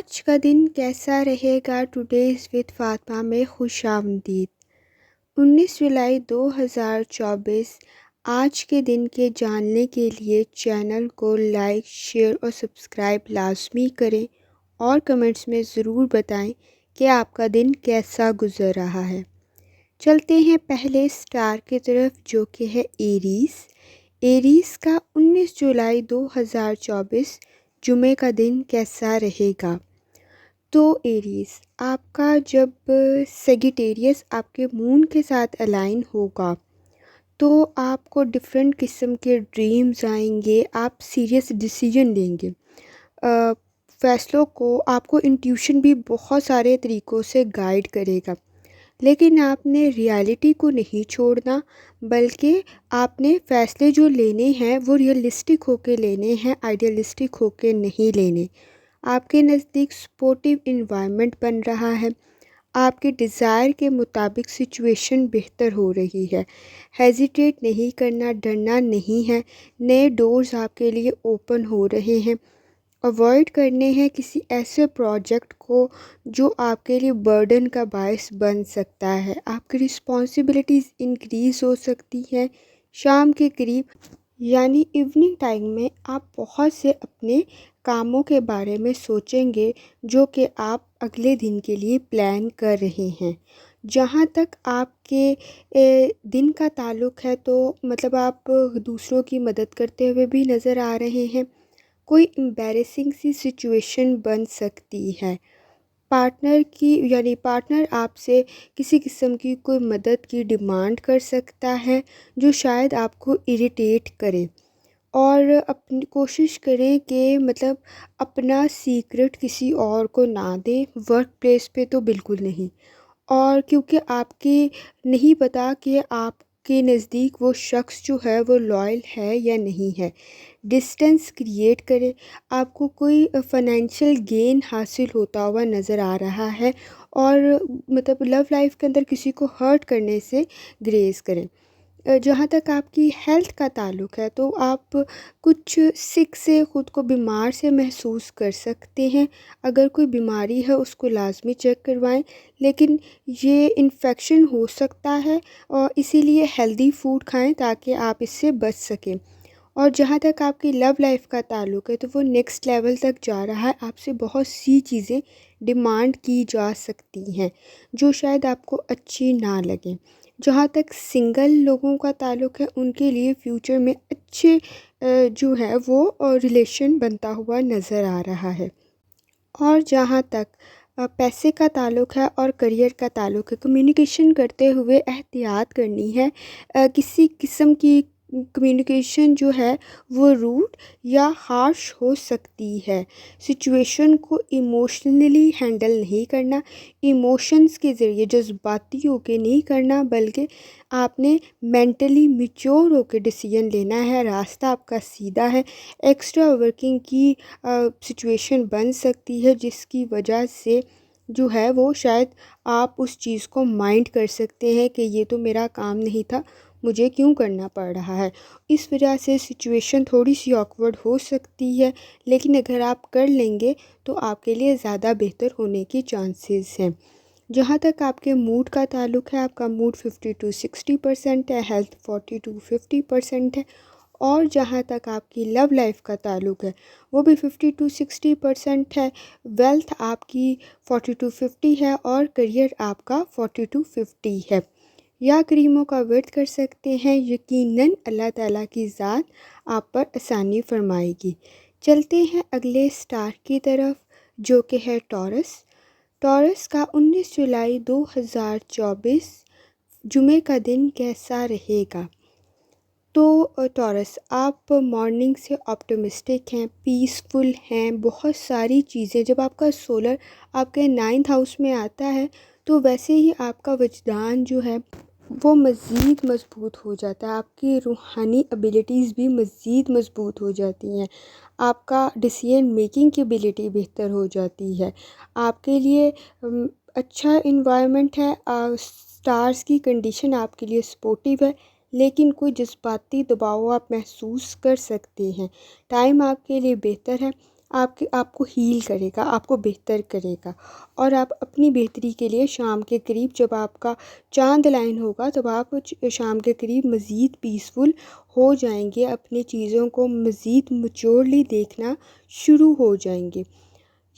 आज का दिन कैसा रहेगा टुडेज़ विद फातिमा में खुशामदीद। 19 जुलाई 2024। आज के दिन के जानने के लिए चैनल को लाइक शेयर और सब्सक्राइब लाजमी करें और कमेंट्स में ज़रूर बताएं कि आपका दिन कैसा गुजर रहा है। चलते हैं पहले स्टार की तरफ जो कि है एरीज़। एरीज़ का 19 जुलाई 2024 जुमे का दिन कैसा रहेगा। तो एरीज़ आपका जब सेजिटेरियस आपके मून के साथ अलाइन होगा तो आपको डिफरेंट किस्म के ड्रीम्स आएंगे, आप सीरियस डिसीजन लेंगे। फैसलों को आपको इंट्यूशन भी बहुत सारे तरीक़ों से गाइड करेगा, लेकिन आपने रियलिटी को नहीं छोड़ना, बल्कि आपने फ़ैसले जो लेने हैं वो रियलिस्टिक होके लेने हैं, आइडियलिस्टिक होके नहीं लेने। आपके नज़दीक सपोर्टिव इन्वायरमेंट बन रहा है, आपके डिज़ायर के मुताबिक सिचुएशन बेहतर हो रही है। हेजिटेट नहीं करना, डरना नहीं है, नए डोर्स आपके लिए ओपन हो रहे हैं। अवॉइड करने हैं किसी ऐसे प्रोजेक्ट को जो आपके लिए बर्डन का बायस बन सकता है। आपकी रिस्पॉन्सिबिलिटीज़ इंक्रीज़ हो सकती हैं। शाम के करीब यानी इवनिंग टाइम में आप बहुत से अपने कामों के बारे में सोचेंगे जो कि आप अगले दिन के लिए प्लान कर रहे हैं। जहाँ तक आपके दिन का ताल्लुक़ है तो मतलब आप दूसरों की मदद करते हुए भी नज़र आ रहे हैं। कोई एम्बैरेसिंग सी सिचुएशन बन सकती है। पार्टनर आपसे किसी किस्म की कोई मदद की डिमांड कर सकता है जो शायद आपको इरिटेट करे। और अपनी कोशिश करें कि मतलब अपना सीक्रेट किसी और को ना दें, वर्क प्लेस पे तो बिल्कुल नहीं। और क्योंकि आपकी नहीं पता कि आपके नज़दीक वो शख्स जो है वो लॉयल है या नहीं है। डिस्टेंस क्रिएट करें। आपको कोई फाइनेंशियल गेन हासिल होता हुआ नज़र आ रहा है और मतलब लव लाइफ के अंदर किसी को हर्ट करने से ग्रेज़ करें। जहाँ तक आपकी हेल्थ का ताल्लुक़ है तो आप कुछ सिक से ख़ुद को बीमार से महसूस कर सकते हैं। अगर कोई बीमारी है उसको लाज़मी चेक करवाएं, लेकिन ये इन्फेक्शन हो सकता है और इसीलिए हेल्दी फूड खाएं ताकि आप इससे बच सकें। और जहाँ तक आपकी लव लाइफ का ताल्लुक़ है तो वो नेक्स्ट लेवल तक जा रहा है। आपसे बहुत सी चीज़ें डिमांड की जा सकती हैं जो शायद आपको अच्छी ना लगें। जहाँ तक सिंगल लोगों का ताल्लुक़ है उनके लिए फ्यूचर में अच्छे जो है वो रिलेशन बनता हुआ नज़र आ रहा है। और जहाँ तक पैसे का ताल्लुक़ है और करियर का ताल्लुक़ है, कम्युनिकेशन करते हुए एहतियात करनी है। किसी किस्म की कम्युनिकेशन जो है वो रूड या हार्श हो सकती है। सिचुएशन को इमोशनली हैंडल नहीं करना, इमोशंस के ज़रिए जज्बाती होकर नहीं करना, बल्कि आपने मेंटली मैच्योर होकर डिसीजन लेना है। रास्ता आपका सीधा है। एक्स्ट्रा वर्किंग की सिचुएशन बन सकती है जिसकी वजह से जो है वो शायद आप उस चीज़ को माइंड कर सकते हैं कि ये तो मेरा काम नहीं था, मुझे क्यों करना पड़ रहा है। इस वजह से सिचुएशन थोड़ी सी ऑकवर्ड हो सकती है, लेकिन अगर आप कर लेंगे तो आपके लिए ज़्यादा बेहतर होने की चांसेस हैं। जहाँ तक आपके मूड का ताल्लुक़ है, आपका मूड 50 to 60% है, हेल्थ 40 to 50% है। और जहाँ तक आपकी लव लाइफ का ताल्लुक़ है वो भी 50 to 60% है। वेल्थ आपकी 40 to 50 है और करियर आपका 40 to 50 है। या करीमों का वर्त कर सकते हैं, यकीनन अल्लाह ताला की ज़ात आप पर आसानी फरमाएगी। चलते हैं अगले स्टार की तरफ जो कि है टॉरस। टॉरस का 19 जुलाई 2024 जुमे का दिन कैसा रहेगा। तो टॉरस आप मॉर्निंग से ऑप्टिमिस्टिक हैं, पीसफुल हैं। बहुत सारी चीज़ें जब आपका सोलर आपके 9th हाउस में आता है तो वैसे ही आपका वजदान जो है वो मज़ीद मज़बूत हो जाता है। आपकी रूहानी एबिलिटीज़ भी मज़ीद मज़बूत हो जाती हैं। आपका डिसीजन मेकिंग की एबिलिटी बेहतर हो जाती है। आपके लिए अच्छा इन्वायरमेंट है। स्टार्स की कंडीशन आपके लिए सपोर्टिव है, लेकिन कोई जज्बाती दबाव आप महसूस कर सकते हैं। टाइम आपके लिए बेहतर है। आपको हील करेगा, आपको बेहतर करेगा। और आप अपनी बेहतरी के लिए शाम के करीब जब आपका चाँद लाइन होगा तब आप शाम के करीब मज़ीद पीसफुल हो जाएंगे, अपनी चीज़ों को मज़ीद मैच्योरली देखना शुरू हो जाएंगे।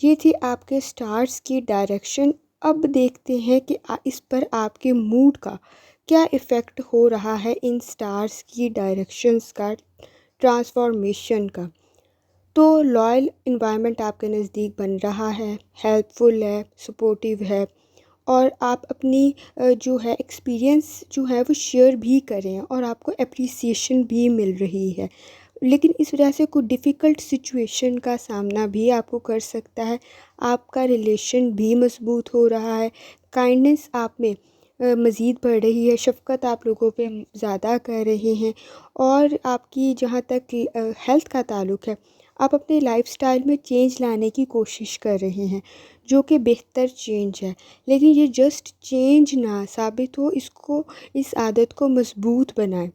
ये थी आपके स्टार्स की डायरेक्शन। अब देखते हैं कि इस पर आपके मूड का क्या इफ़ेक्ट हो रहा है, इन स्टार्स की डायरेक्शंस का, ट्रांसफॉर्मेशन का। तो लॉयल इन्वायरमेंट आपके नज़दीक बन रहा है, हेल्पफुल है, सपोर्टिव है, और आप अपनी जो है एक्सपीरियंस जो है वो शेयर भी कर रहे हैं और आपको एप्रिसिएशन भी मिल रही है। लेकिन इस वजह से कोई डिफ़िकल्ट सिचुएशन का सामना भी आपको कर सकता है। आपका रिलेशन भी मज़बूत हो रहा है, काइंडनेस आप में मज़ीद बढ़ रही है, शफ़क़त आप लोगों पे ज़्यादा कर रहे हैं। और आपकी जहाँ तक हेल्थ का ताल्लुक़ है, आप अपने लाइफ़स्टाइल में चेंज लाने की कोशिश कर रहे हैं, जो कि बेहतर चेंज है। लेकिन ये जस्ट चेंज ना साबित हो, इस आदत को मज़बूत बनाएं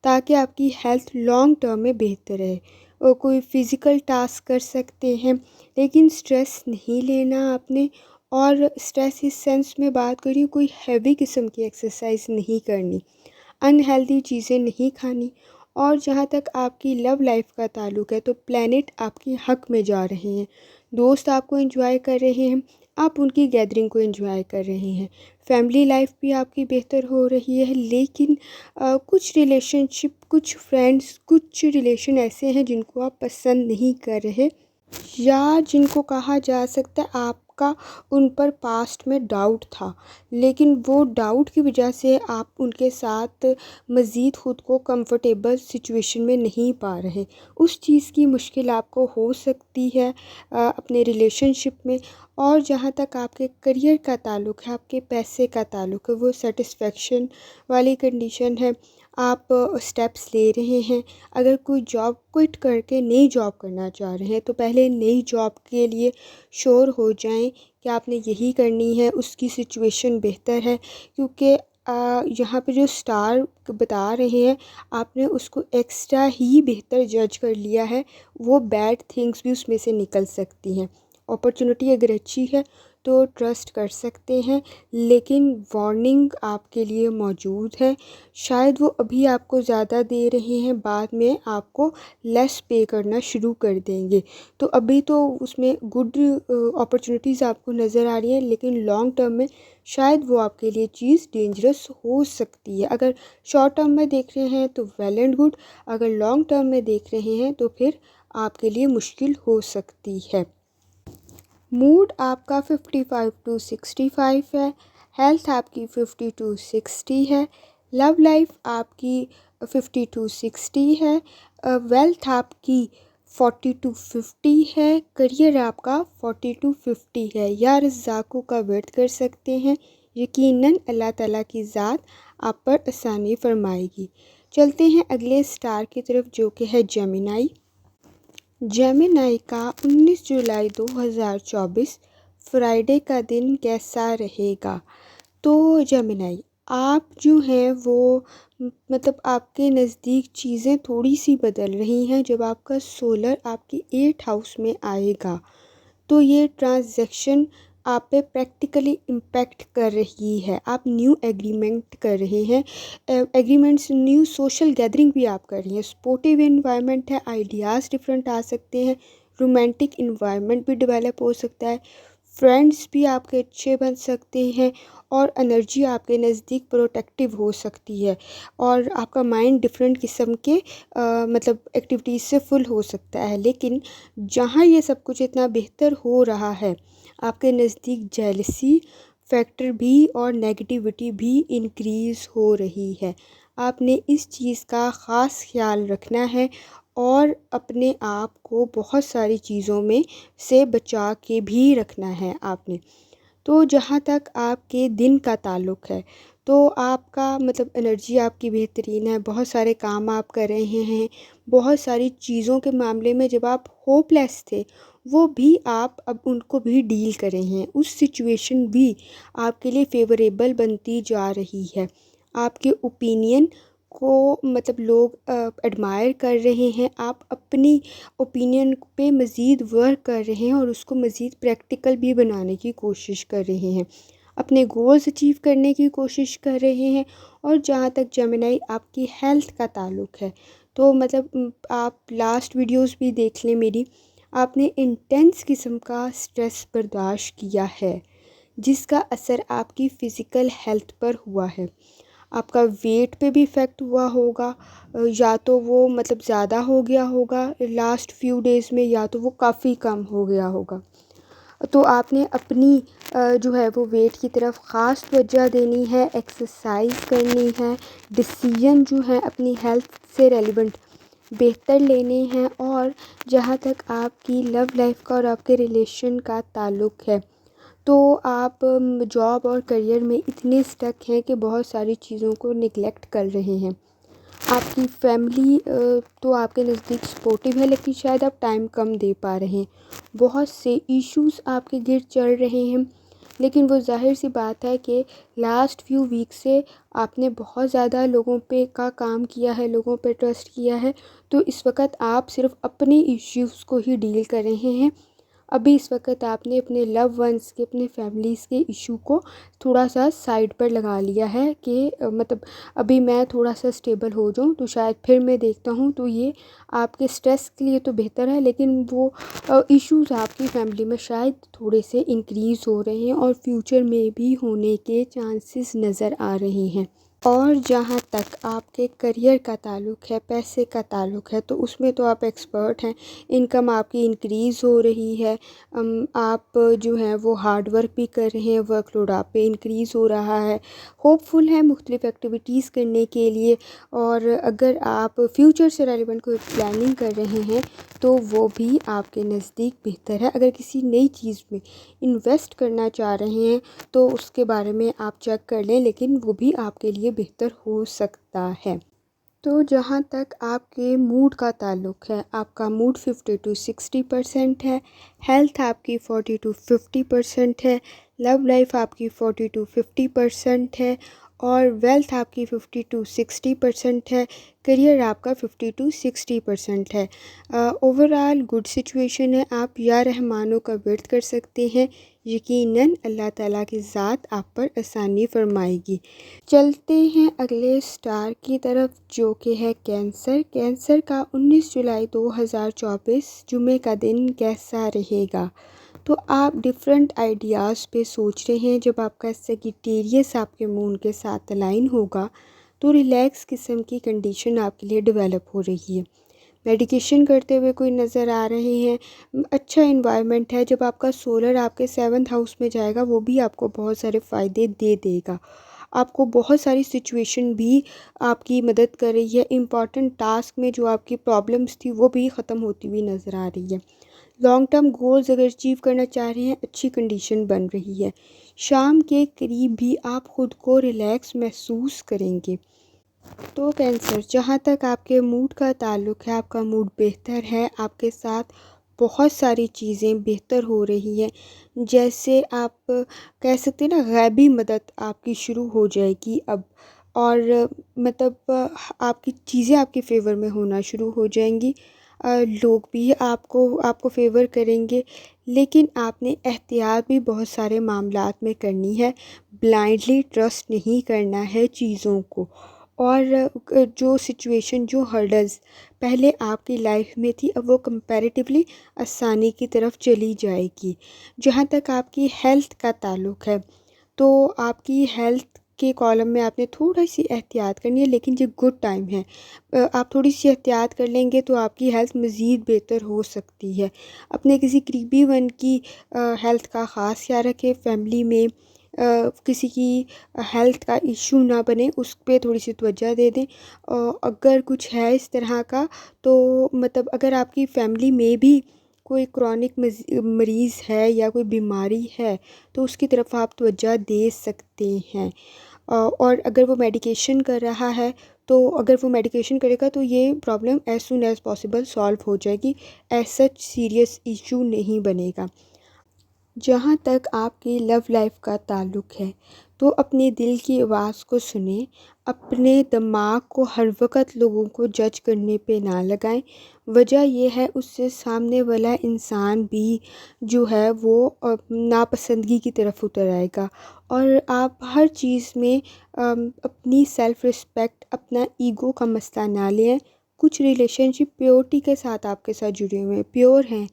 ताकि आपकी हेल्थ लॉन्ग टर्म में बेहतर रहे। और कोई फ़िज़िकल टास्क कर सकते हैं, लेकिन स्ट्रेस नहीं लेना आपने। और स्ट्रेस इस सेंस में बात करी, कोई हैवी किस्म की एक्सरसाइज नहीं करनी, अनहेल्दी चीज़ें नहीं खानी। और जहाँ तक आपकी लव लाइफ का ताल्लुक़ है, तो प्लैनेट आपके हक़ में जा रहे हैं, दोस्त आपको एंजॉय कर रहे हैं, आप उनकी गैदरिंग को एंजॉय कर रहे हैं, फैमिली लाइफ भी आपकी बेहतर हो रही है। लेकिन कुछ रिलेशनशिप, कुछ फ्रेंड्स, कुछ रिलेशन ऐसे हैं जिनको आप पसंद नहीं कर रहे, या जिनको कहा जा सकता है आपका उन पर पास्ट में डाउट था, लेकिन वो डाउट की वजह से आप उनके साथ मज़ीद ख़ुद को कंफर्टेबल सिचुएशन में नहीं पा रहे। उस चीज़ की मुश्किल आपको हो सकती है अपने रिलेशनशिप में। और जहाँ तक आपके करियर का ताल्लुक़ है, आपके पैसे का ताल्लुक़ है, वो सेटिस्फेक्शन वाली कंडीशन है। आप स्टेप्स ले रहे हैं। अगर कोई जॉब क्विट करके नई जॉब करना चाह रहे हैं, तो पहले नई जॉब के लिए श्योर हो जाएं कि आपने यही करनी है, उसकी सिचुएशन बेहतर है। क्योंकि यहाँ पे जो स्टार बता रहे हैं, आपने उसको एक्स्ट्रा ही बेहतर जज कर लिया है, वो बैड थिंग्स भी उसमें से निकल सकती हैं। अपॉर्चुनिटी अगर अच्छी है तो ट्रस्ट कर सकते हैं, लेकिन वार्निंग आपके लिए मौजूद है। शायद वो अभी आपको ज़्यादा दे रहे हैं, बाद में आपको लेस पे करना शुरू कर देंगे। तो अभी तो उसमें गुड अपॉर्चुनिटीज़ आपको नज़र आ रही हैं, लेकिन लॉन्ग टर्म में शायद वो आपके लिए चीज़ डेंजरस हो सकती है। अगर शॉर्ट टर्म में देख रहे हैं तो वेल एंड गुड, अगर लॉन्ग टर्म में देख रहे हैं तो फिर आपके लिए मुश्किल हो सकती है। मूड आपका 55 टू 65 है, हेल्थ आपकी 50 टू 60 है, लव लाइफ आपकी 50 टू 60 है, वेल्थ आपकी 40 टू 50 है, करियर आपका 40 टू 50 है। या रज़ाक़ों का वर्त कर सकते हैं, यकीनन अल्लाह ताला की ज़ात आप पर आसानी फरमाएगी। चलते हैं अगले स्टार की तरफ, जो कि है जेमिनाई। जेमिनाई का 19 जुलाई 2024 फ्राइडे का दिन कैसा रहेगा? तो जेमिनाई, आप जो हैं वो मतलब आपके नज़दीक चीज़ें थोड़ी सी बदल रही हैं। जब आपका सोलर आपके 8th हाउस में आएगा, तो ये ट्रांजैक्शन आप पे प्रैक्टिकली इम्पैक्ट कर रही है। आप न्यू एग्रीमेंट कर रहे हैं, एग्रीमेंट्स, न्यू सोशल गैदरिंग भी आप कर रही हैं। सपोर्टिव इन्वायरमेंट है, आइडियाज़ डिफरेंट आ सकते हैं, रोमांटिक इन्वायरमेंट भी डेवलप हो सकता है, फ्रेंड्स भी आपके अच्छे बन सकते हैं, और एनर्जी आपके नज़दीक प्रोटेक्टिव हो सकती है, और आपका माइंड डिफरेंट किस्म के मतलब एक्टिविटीज़ से फुल हो सकता है। लेकिन जहाँ ये सब कुछ इतना बेहतर हो रहा है, आपके नज़दीक जेलसी फैक्टर भी और नेगेटिविटी भी इंक्रीज़ हो रही है। आपने इस चीज़ का ख़ास ख्याल रखना है, और अपने आप को बहुत सारी चीज़ों में से बचा के भी रखना है आपने। तो जहाँ तक आपके दिन का ताल्लुक़ है, तो आपका मतलब एनर्जी आपकी बेहतरीन है, बहुत सारे काम आप कर रहे हैं, बहुत सारी चीज़ों के मामले में जब आप होपलेस थे, वो भी आप अब उनको भी डील कर रहे हैं। उस सिचुएशन भी आपके लिए फ़ेवरेबल बनती जा रही है। आपके ओपिनियन आपको मतलब लोग एडमायर कर रहे हैं, आप अपनी ओपिनियन पे मज़ीद वर्क कर रहे हैं और उसको मज़ीद प्रैक्टिकल भी बनाने की कोशिश कर रहे हैं, अपने गोल्स अचीव करने की कोशिश कर रहे हैं। और जहाँ तक जेमिनी आपकी हेल्थ का ताल्लुक़ है, तो मतलब आप लास्ट वीडियोस भी देख लें मेरी, आपने इंटेंस किस्म का स्ट्रेस बर्दाश्त किया है, जिसका असर आपकी फ़िज़िकल हेल्थ पर हुआ है। आपका वेट पे भी इफ़ेक्ट हुआ होगा, या तो वो मतलब ज़्यादा हो गया होगा लास्ट फ्यू डेज़ में, या तो वो काफ़ी कम हो गया होगा। तो आपने अपनी जो है वो वेट की तरफ ख़ास तवज्जो देनी है, एक्सरसाइज करनी है, डिसीजन जो है अपनी हेल्थ से रेलिवेंट बेहतर लेने हैं। और जहाँ तक आपकी लव लाइफ का और आपके रिलेशन का ताल्लुक़ है, तो आप जॉब और करियर में इतने स्टक हैं कि बहुत सारी चीज़ों को निगलेक्ट कर रहे हैं। आपकी फैमिली तो आपके नज़दीक सपोर्टिव है, लेकिन शायद आप टाइम कम दे पा रहे हैं। बहुत से इश्यूज़ आपके गिर्द चल रहे हैं, लेकिन वो ज़ाहिर सी बात है कि लास्ट फ्यू वीक से आपने बहुत ज़्यादा लोगों पे का काम किया है, लोगों पे ट्रस्ट किया है, तो इस वक्त आप सिर्फ अपने इश्यूज़ को ही डील कर रहे हैं। अभी इस वक्त आपने अपने लव वंस के, अपने फैमिलीज़ के इशू को थोड़ा सा साइड पर लगा लिया है कि मतलब अभी मैं थोड़ा सा स्टेबल हो जाऊँ तो शायद फिर मैं देखता हूँ। तो ये आपके स्ट्रेस के लिए तो बेहतर है, लेकिन वो इश्यूज़ आपकी फैमिली में शायद थोड़े से इंक्रीज़ हो रहे हैं और फ्यूचर में भी होने के चांसेस नज़र आ रहे हैं। और जहाँ तक आपके करियर का ताल्लुक़ है, पैसे का ताल्लुक़ है, तो उसमें तो आप एक्सपर्ट हैं। इनकम आपकी इंक्रीज़ हो रही है, आप जो है वो हार्ड वर्क भी कर रहे हैं, वर्कलोड आप पे इंक्रीज़ हो रहा है, होपफुल है मुख्तलिफ़ एक्टिविटीज़ करने के लिए। और अगर आप फ्यूचर से रेलिवेंट कोई प्लानिंग कर रहे हैं, तो वो भी आपके नज़दीक बेहतर है। अगर किसी नई चीज़ में इन्वेस्ट करना चाह रहे हैं, तो उसके बारे में आप चेक कर लें, लेकिन वो भी आपके लिए बेहतर हो सकता है। तो जहाँ तक आपके मूड का ताल्लुक़ है, आपका मूड 50 to 60% है, हेल्थ आपकी 40 to 50% है, लव लाइफ आपकी 40 to 50% है, और वेल्थ आपकी 50 to 60% है, करियर आपका 50 to 60% है। ओवरऑल गुड सिचुएशन है। आप या रहमानों का वर्त कर सकते हैं, यकीनन अल्लाह ताला की ज़ात आप पर आसानी फरमाएगी। चलते हैं अगले स्टार की तरफ, जो कि है कैंसर। कैंसर का 19 जुलाई 2024 जुमे का दिन कैसा रहेगा? तो आप डिफरेंट आइडियाज़ पे सोच रहे हैं। जब आपका सेजिटेरियस आपके मून के साथ अलाइन होगा, तो रिलैक्स किस्म की कंडीशन आपके लिए डेवलप हो रही है। मेडिकेशन करते हुए कोई नज़र आ रहे हैं। अच्छा इन्वायरमेंट है। जब आपका सोलर आपके 7th हाउस में जाएगा, वो भी आपको बहुत सारे फ़ायदे दे देगा। आपको बहुत सारी सिचुएशन भी आपकी मदद कर रही है। इम्पॉर्टेंट टास्क में जो आपकी प्रॉब्लम्स थी, वो भी ख़त्म होती हुई नज़र आ रही है। लॉन्ग टर्म गोल्स अगर अचीव करना चाह रहे हैं, अच्छी कंडीशन बन रही है। शाम के करीब भी आप ख़ुद को रिलैक्स महसूस करेंगे। तो कैंसर, जहाँ तक आपके मूड का ताल्लुक़ है, आपका मूड बेहतर है। आपके साथ बहुत सारी चीज़ें बेहतर हो रही हैं। जैसे आप कह सकते हैं ना, गैबी मदद आपकी शुरू हो जाएगी अब। और मतलब आपकी चीज़ें आपके फ़ेवर में होना शुरू हो जाएंगी। लोग भी आपको फ़ेवर करेंगे, लेकिन आपने एहतियात भी बहुत सारे मामलात में करनी है। ब्लाइंडली ट्रस्ट नहीं करना है चीज़ों को। और जो सिचुएशन, जो हर्डल्स पहले आपकी लाइफ में थी, अब वो कंपैरेटिवली आसानी की तरफ चली जाएगी। जहाँ तक आपकी हेल्थ का ताल्लुक़ है, तो आपकी हेल्थ के कॉलम में आपने थोड़ी सी एहतियात करनी है, लेकिन ये गुड टाइम है। आप थोड़ी सी एहतियात कर लेंगे तो आपकी हेल्थ मज़ीद बेहतर हो सकती है। अपने किसी करीबी वन की हेल्थ का ख़ास ख्याल रखें। फैमिली में किसी की हेल्थ का इशू ना बने, उस पे थोड़ी सी तवज्जो दे दें। अगर कुछ है इस तरह का, तो मतलब अगर आपकी फैमिली में भी कोई क्रॉनिक मरीज़ है या कोई बीमारी है, तो उसकी तरफ आप तवज्जो दे सकते हैं। और अगर वो मेडिकेशन कर रहा है, तो अगर वो मेडिकेशन करेगा, तो ये problem as soon as possible solve हो जाएगी। एज़ सच सीरियस इशू नहीं बनेगा। जहाँ तक आपकी लव लाइफ का ताल्लुक़ है, तो अपने दिल की आवाज़ को सुनें। अपने दिमाग को हर वक़्त लोगों को जज करने पे ना लगाएँ। वजह ये है, उससे सामने वाला इंसान भी जो है वो नापसंदगी की तरफ उतर आएगा। और आप हर चीज़ में अपनी सेल्फ़ रिस्पेक्ट, अपना ईगो का मसला ना लें। कुछ रिलेशनशिप प्योरिटी के साथ आपके साथ जुड़े हुए हैं, प्योर हैं,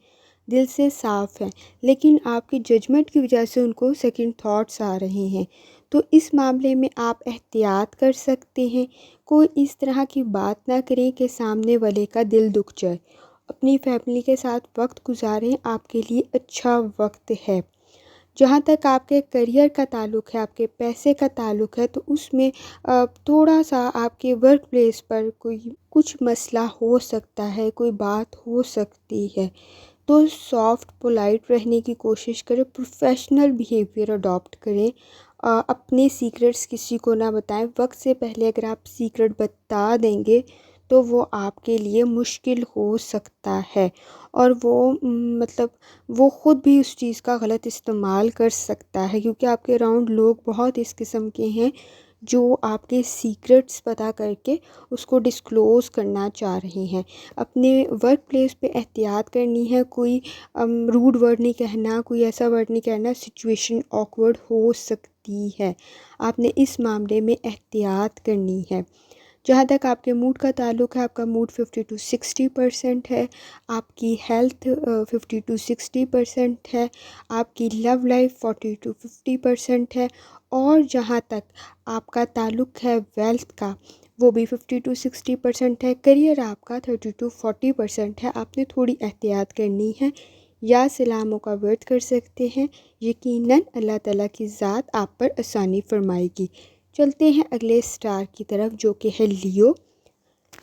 दिल से साफ़ हैं, लेकिन आपकी जजमेंट की वजह से उनको सेकंड थॉट्स आ रहे हैं। तो इस मामले में आप एहतियात कर सकते हैं। कोई इस तरह की बात ना करें कि सामने वाले का दिल दुख जाए। अपनी फैमिली के साथ वक्त गुजारें, आपके लिए अच्छा वक्त है। जहाँ तक आपके करियर का ताल्लुक़ है, आपके पैसे का ताल्लुक़ है, तो उसमें थोड़ा-सा आपके वर्क प्लेस पर कोई कुछ मसला हो सकता है, कोई बात हो सकती है। तो सॉफ्ट पोलाइट रहने की कोशिश करें, प्रोफेशनल बिहेवियर अडॉप्ट करें। अपने सीक्रेट्स किसी को ना बताएं। वक्त से पहले अगर आप सीक्रेट बता देंगे तो वो आपके लिए मुश्किल हो सकता है, और वो मतलब वो ख़ुद भी उस चीज़ का गलत इस्तेमाल कर सकता है, क्योंकि आपके अराउंड लोग बहुत इस किस्म के हैं जो आपके सीक्रेट्स पता करके उसको डिस्क्लोज़ करना चाह रहे हैं। अपने वर्क प्लेस पे एहतियात करनी है। कोई रूड वर्ड नहीं कहना, कोई ऐसा वर्ड नहीं कहना, सिचुएशन ऑकवर्ड हो सकती है। आपने इस मामले में एहतियात करनी है। जहाँ तक आपके मूड का ताल्लुक़ है, आपका मूड 50 टू 60% है, आपकी हेल्थ 50 टू 60% है, आपकी लव लाइफ 40 टू 50% है, और जहाँ तक आपका ताल्लुक़ है वेल्थ का, वो भी 50 टू 60% है। करियर आपका 30 टू 40% है। आपने थोड़ी एहतियात करनी है। या सलामों का वर्त कर सकते हैं। यकीनन अल्लाह ताला की ज़ात आप पर आसानी फरमाएगी। चलते हैं अगले स्टार की तरफ, जो कि है लियो।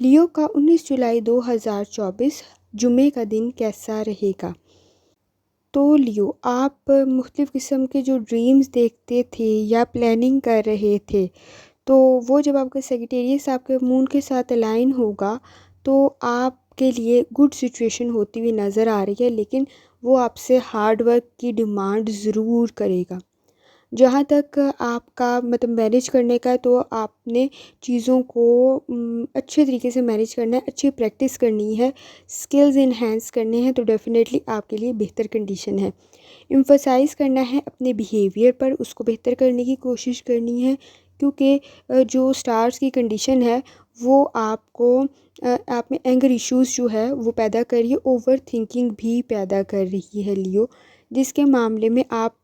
लियो का 19 जुलाई 2024 जुमे का दिन कैसा रहेगा? तो लियो, आप मुख्तलिफ़ किस्म के जो ड्रीम्स देखते थे या प्लानिंग कर रहे थे, तो वो जब आपका सेजिटेरियस आपके मून के साथ अलाइन होगा, तो आपके लिए गुड सिचुएशन होती हुई नज़र आ रही है, लेकिन वो आपसे हार्ड वर्क की डिमांड ज़रूर करेगा। जहाँ तक आपका मतलब मैनेज करने का है, तो आपने चीज़ों को अच्छे तरीके से मैनेज करना है, अच्छी प्रैक्टिस करनी है, स्किल्स इन्हेंस करने हैं, तो डेफ़िनेटली आपके लिए बेहतर कंडीशन है। एम्फसाइज़ करना है अपने बिहेवियर पर, उसको बेहतर करने की कोशिश करनी है, क्योंकि जो स्टार्स की कंडीशन है वो आपको आप में एंगर इश्यूज़ जो है वो पैदा कर रही है, ओवर थिंकिंग भी पैदा कर रही है लियो, जिसके मामले में आप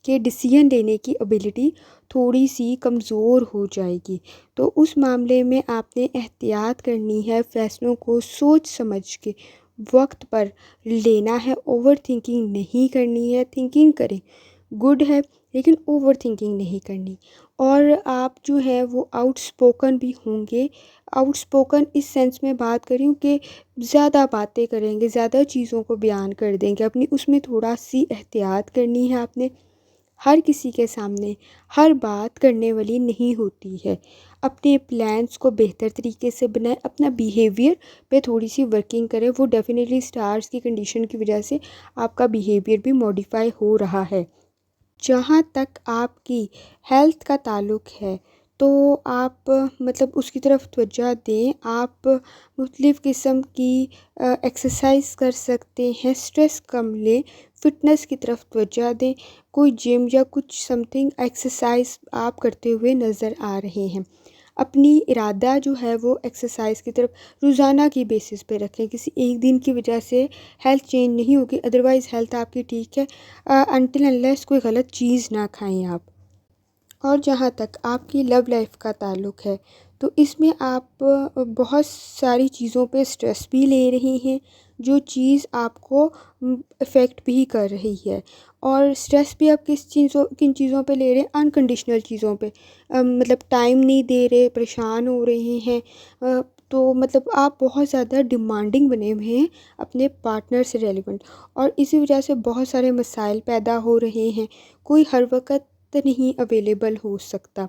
के डिसीजन लेने की एबिलिटी थोड़ी सी कमज़ोर हो जाएगी। तो उस मामले में आपने एहतियात करनी है, फ़ैसलों को सोच समझ के वक्त पर लेना है, ओवर थिंकिंग नहीं करनी है। थिंकिंग करें, गुड है, लेकिन ओवर थिंकिंग नहीं करनी। और आप जो है वो आउटस्पोकन भी होंगे। आउटस्पोकन इस सेंस में बात कर रही हूँ कि ज़्यादा बातें करेंगे, ज़्यादा चीज़ों को बयान कर देंगे अपनी, उसमें थोड़ा सी एहतियात करनी है आपने। हर किसी के सामने हर बात करने वाली नहीं होती है। अपने प्लान्स को बेहतर तरीके से बनाएं, अपना बिहेवियर पे थोड़ी सी वर्किंग करें। वो डेफिनेटली स्टार्स की कंडीशन की वजह से आपका बिहेवियर भी मॉडिफाई हो रहा है। जहाँ तक आपकी हेल्थ का ताल्लुक़ है, तो आप मतलब उसकी तरफ तवज्जो दें। आप मुख्तलिफ़ किस्म की एक्सरसाइज कर सकते हैं, स्ट्रेस कम लें, फ़िटनेस की तरफ तवज्जो दें। कोई जिम या कुछ समथिंग एक्सरसाइज आप करते हुए नज़र आ रहे हैं। अपनी इरादा जो है वो एक्सरसाइज की तरफ रोज़ाना की बेसिस पे रखें। किसी एक दिन की वजह से हेल्थ चेंज नहीं होगी, अदरवाइज़ हेल्थ आपकी ठीक है, अनटिल अनलेस कोई गलत चीज़ ना खाएं आप। और जहाँ तक आपकी लव लाइफ का ताल्लुक़ है, तो इसमें आप बहुत सारी चीज़ों पे स्ट्रेस भी ले रही हैं, जो चीज़ आपको इफ़ेक्ट भी कर रही है। और स्ट्रेस भी आप किन चीज़ों पे ले रहे हैं? अनकंडीशनल चीज़ों पे। मतलब टाइम नहीं दे रहे, परेशान हो रहे हैं। तो मतलब आप बहुत ज़्यादा डिमांडिंग बने हुए हैं अपने पार्टनर से रेलिवेंट, और इसी वजह से बहुत सारे मसाइल पैदा हो रहे हैं। कोई हर वक्त नहीं अवेलेबल हो सकता।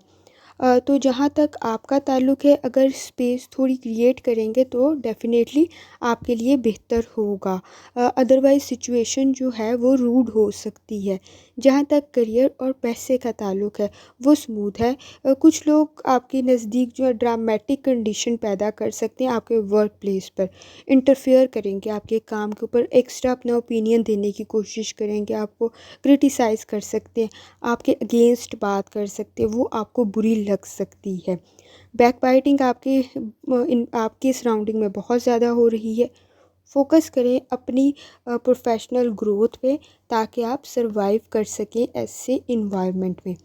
तो जहाँ तक आपका ताल्लुक़ है, अगर स्पेस थोड़ी क्रिएट करेंगे तो डेफ़िनेटली आपके लिए बेहतर होगा। अदरवाइज़ सिचुएशन जो है वो रूड हो सकती है। जहाँ तक करियर और पैसे का ताल्लुक़ है वो स्मूथ है। कुछ लोग आपके नज़दीक जो है ड्रामेटिक कंडीशन पैदा कर सकते हैं आपके वर्क प्लेस पर, इंटरफेयर करेंगे आपके काम के ऊपर, एक्स्ट्रा अपना ओपिनियन देने की कोशिश करेंगे, आपको क्रिटिसाइज़ कर सकते हैं, आपके अगेंस्ट बात कर सकते हैं, वो आपको बुरी लग सकती है। बैकबाइटिंग आपके सराउंडिंग में बहुत ज़्यादा हो रही है। फ़ोकस करें अपनी प्रोफ़ेशनल ग्रोथ पे, ताकि आप सर्वाइव कर सकें ऐसे इन्वायरमेंट में।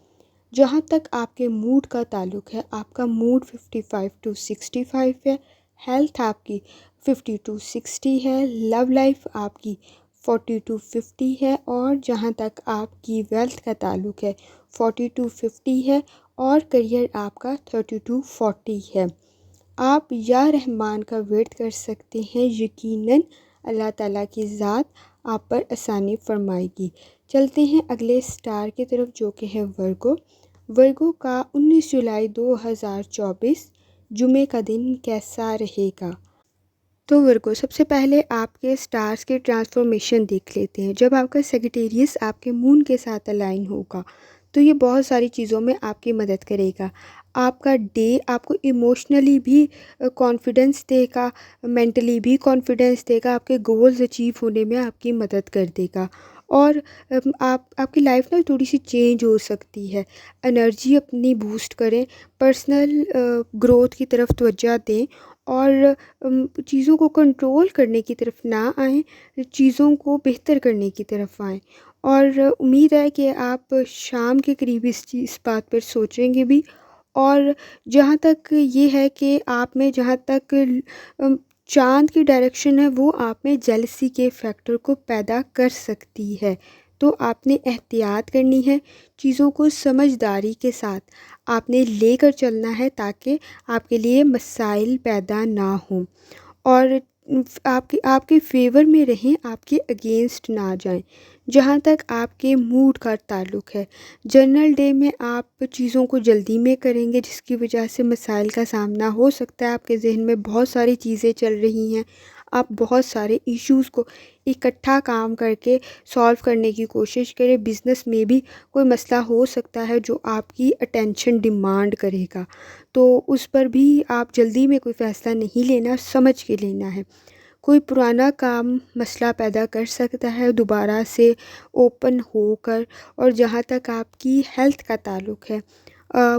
जहाँ तक आपके मूड का ताल्लुक़ है, आपका मूड 55 टू 65 है, हेल्थ आपकी 50 टू 60 है, लव लाइफ आपकी 40 टू 50 है, और जहाँ तक आपकी वेल्थ का ताल्लुक़ है 40 टू 50 है, और करियर आपका 30 टू 40 है। आप या रहमान का वेट कर सकते हैं, यकीनन अल्लाह ताला की ज़ात आप पर आसानी फरमाएगी। चलते हैं अगले स्टार की तरफ, जो कि है वर्गो। वर्गो का 19 जुलाई 2024 जुमे का दिन कैसा रहेगा? तो वर्गो, सबसे पहले आपके स्टार्स के ट्रांसफॉर्मेशन देख लेते हैं। जब आपका सेजिटेरियस आपके मून के साथ अलाइन होगा तो ये बहुत सारी चीज़ों में आपकी मदद करेगा। आपका डे आपको इमोशनली भी कॉन्फिडेंस देगा, मेंटली भी कॉन्फिडेंस देगा, आपके गोल्स अचीव होने में आपकी मदद कर देगा। और आपकी लाइफ ना थोड़ी सी चेंज हो सकती है। एनर्जी अपनी बूस्ट करें, पर्सनल ग्रोथ की तरफ तवज्जो दें, और चीज़ों को कंट्रोल करने की तरफ ना आएँ, चीज़ों को बेहतर करने की तरफ आएँ। और उम्मीद है कि आप शाम के करीब इस बात पर सोचेंगे भी। और जहाँ तक ये है कि आप में जहाँ तक चाँद की डायरेक्शन है, वो आप में जेलसी के फैक्टर को पैदा कर सकती है। तो आपने एहतियात करनी है, चीज़ों को समझदारी के साथ आपने लेकर चलना है, ताकि आपके लिए मसाइल पैदा ना हों, और आपके फेवर में रहें, आपके अगेंस्ट ना जाएं। जहाँ तक आपके मूड का ताल्लुक़ है, जनरल डे में आप चीज़ों को जल्दी में करेंगे, जिसकी वजह से मसाइल का सामना हो सकता है। आपके ज़हन में बहुत सारी चीज़ें चल रही हैं, आप बहुत सारे इश्यूज़ को इकट्ठा काम करके सॉल्व करने की कोशिश करें। बिज़नेस में भी कोई मसला हो सकता है जो आपकी अटेंशन डिमांड करेगा, तो उस पर भी आप जल्दी में कोई फ़ैसला नहीं लेना, समझ के लेना है। कोई पुराना काम मसला पैदा कर सकता है दोबारा से ओपन होकर। और जहाँ तक आपकी हेल्थ का ताल्लुक़ है,